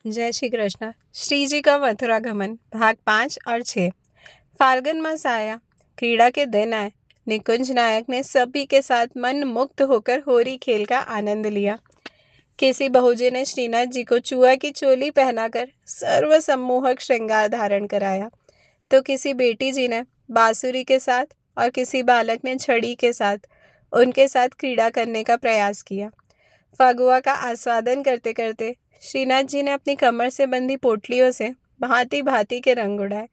जय श्री कृष्ण। श्री जी का मथुरा गमन भाग 5 और 6। फाल्गुन मास आया, क्रीड़ा के दिन आए। निकुंज नायक ने सभी के साथ मन मुक्त होकर होरी खेल का आनंद लिया। किसी बहूजी ने श्रीनाथ जी को चुआ की चोली पहनाकर सर्व सम्मोहक श्रृंगार धारण कराया, तो किसी बेटी जी ने बांसुरी के साथ और किसी बालक ने छड़ी के साथ उनके साथ क्रीड़ा करने का प्रयास किया। फगुआ का आस्वादन करते करते श्रीनाथ जी ने अपनी कमर से बंधी पोटलियों से भांति भांति के रंग उड़ाए।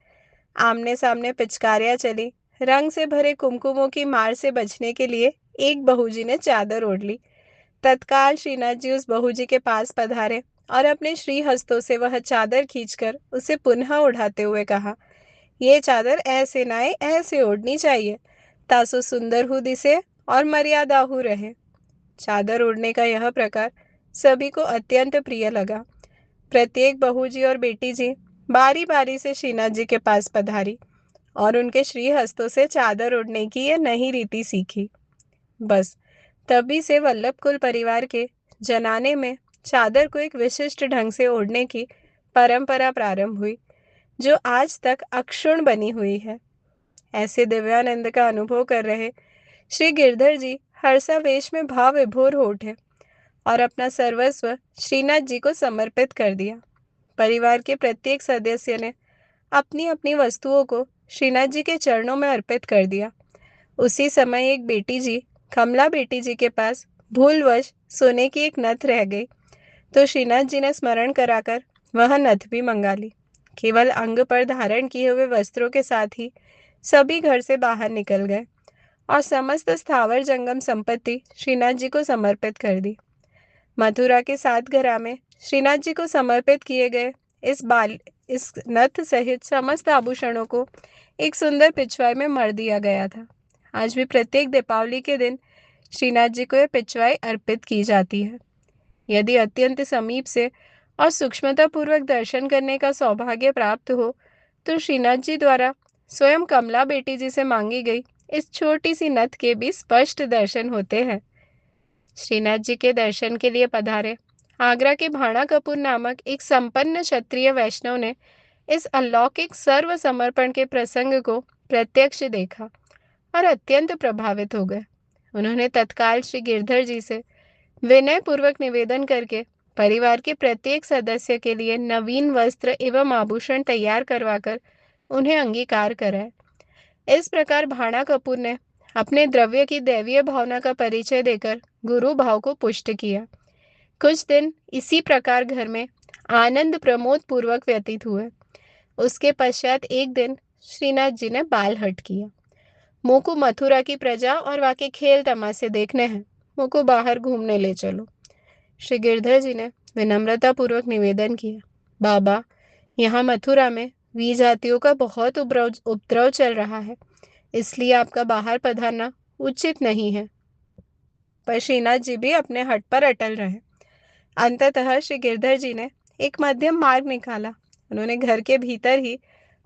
आमने सामने पिचकारियां चली। रंग से भरे कुमकुमों की मार से बचने के लिए एक बहूजी ने चादर ओढ़ ली। तत्काल श्रीनाथ जी उस बहूजी के पास पधारे और अपने श्री हस्तों से वह चादर खींचकर उसे पुनः उठाते हुए कहा, ये चादर ऐसे नाए ऐसे ओढ़नी चाहिए, तासो सुंदर हु दिसे और मर्यादा हु रहे। चादर ओढ़ने का यह प्रकार सभी को अत्यंत प्रिय लगा। प्रत्येक बहू जी और बेटी जी बारी बारी से श्रीनाथ जी के पास पधारी और उनके श्री हस्तों से चादर ओढ़ने की यह नई रीति सीखी। बस तभी से वल्लभ कुल परिवार के जनाने में चादर को एक विशिष्ट ढंग से ओढ़ने की परंपरा प्रारंभ हुई, जो आज तक अक्षुण्ण बनी हुई है। ऐसे दिव्यानंद का अनुभव कर रहे श्री गिरधर जी हर्षावेश में भाव विभोर हो उठे और अपना सर्वस्व श्रीनाथ जी को समर्पित कर दिया। परिवार के प्रत्येक सदस्य ने अपनी अपनी वस्तुओं को श्रीनाथ जी के चरणों में अर्पित कर दिया। उसी समय एक बेटी जी, कमला बेटी जी के पास भूलवश सोने की एक नथ रह गई, तो श्रीनाथ जी ने स्मरण कराकर वह नथ भी मंगा ली। केवल अंग पर धारण किए हुए वस्त्रों के साथ ही सभी घर से बाहर निकल गए और समस्त स्थावर जंगम संपत्ति श्रीनाथ जी को समर्पित कर दी। मथुरा के 7 घरा में श्रीनाथ जी को समर्पित किए गए इस नथ सहित समस्त आभूषणों को एक सुंदर पिछवाई में मर दिया गया था। आज भी प्रत्येक दीपावली के दिन श्रीनाथ जी को यह पिछवाई अर्पित की जाती है। यदि अत्यंत समीप से और सूक्ष्मता पूर्वक दर्शन करने का सौभाग्य प्राप्त हो, तो श्रीनाथ जी द्वारा स्वयं कमला बेटी जी से मांगी गई इस छोटी सी नथ के भी स्पष्ट दर्शन होते हैं। श्रीनाथ जी के दर्शन के लिए पधारे आगरा के भाणा कपूर नामक एक संपन्न क्षत्रिय वैष्णव ने इस अलौकिक सर्व समर्पण के प्रसंग को प्रत्यक्ष देखा और अत्यंत प्रभावित हो गए। उन्होंने तत्काल श्री गिरधर जी से विनय पूर्वक निवेदन करके परिवार के प्रत्येक सदस्य के लिए नवीन वस्त्र एवं आभूषण तैयार करवाकर उन्हें अंगीकार कराए। इस प्रकार भाणा कपूर ने अपने द्रव्य की दैवीय भावना का परिचय देकर गुरु भाव को पुष्ट किया। कुछ दिन इसी प्रकार घर में आनंद प्रमोद पूर्वक व्यतीत हुए। उसके पश्चात एक दिन श्रीनाथ जी ने बाल हट किया। मुँह को मथुरा की प्रजा और वहाँ के खेल तमाशे देखने हैं, मुँह को बाहर घूमने ले चलो। श्री गिरधर जी ने विनम्रता पूर्वक निवेदन किया, बाबा, यहाँ मथुरा में जातियों का बहुत उपद्रव चल रहा है, इसलिए आपका बाहर पधारना उचित नहीं है। पर श्रीनाथ जी भी अपने हट पर अटल रहे। अंततः श्री गिरधर जी ने एक मध्यम मार्ग निकाला। उन्होंने घर के भीतर ही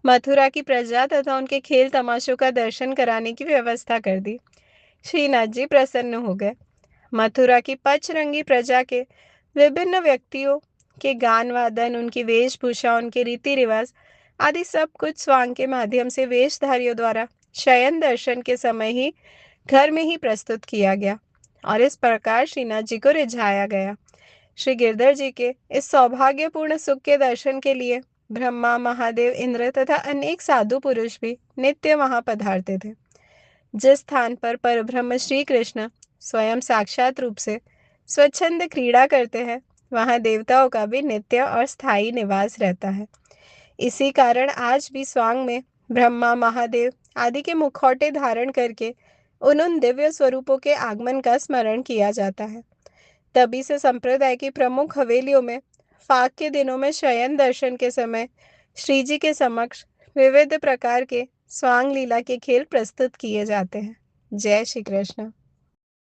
मथुरा की प्रजा तथा उनके खेल तमाशों का दर्शन कराने की व्यवस्था कर दी। श्रीनाथ जी प्रसन्न हो गए। मथुरा की पचरंगी प्रजा के विभिन्न व्यक्तियों के गान वादन, उनकी वेशभूषा, उनके रीति रिवाज आदि सब कुछ स्वांग के माध्यम से वेशधारियों द्वारा शयन दर्शन के समय ही घर में ही प्रस्तुत किया गया और इस प्रकार श्रीनाथ जी को रिझाया गया। श्री गिरधर जी के इस सौभाग्यपूर्ण सुख के दर्शन के लिए ब्रह्मा, महादेव, इंद्र तथा अनेक साधु पुरुष भी नित्य वहां पधारते थे। जिस स्थान पर परब्रह्म श्री कृष्ण स्वयं साक्षात रूप से स्वच्छंद क्रीड़ा करते हैं, वहां देवताओं का भी नित्य और स्थायी निवास रहता है। इसी कारण आज भी स्वांग में ब्रह्मा, महादेव आदि के मुखौटे धारण करके उन दिव्य स्वरूपों के आगमन का स्मरण किया जाता है। तभी से संप्रदाय की प्रमुख हवेलियों में फाग के दिनों में शयन दर्शन के समय श्री जी के समक्ष विविध प्रकार के स्वांग लीला के खेल प्रस्तुत किए जाते हैं। जय श्री कृष्ण।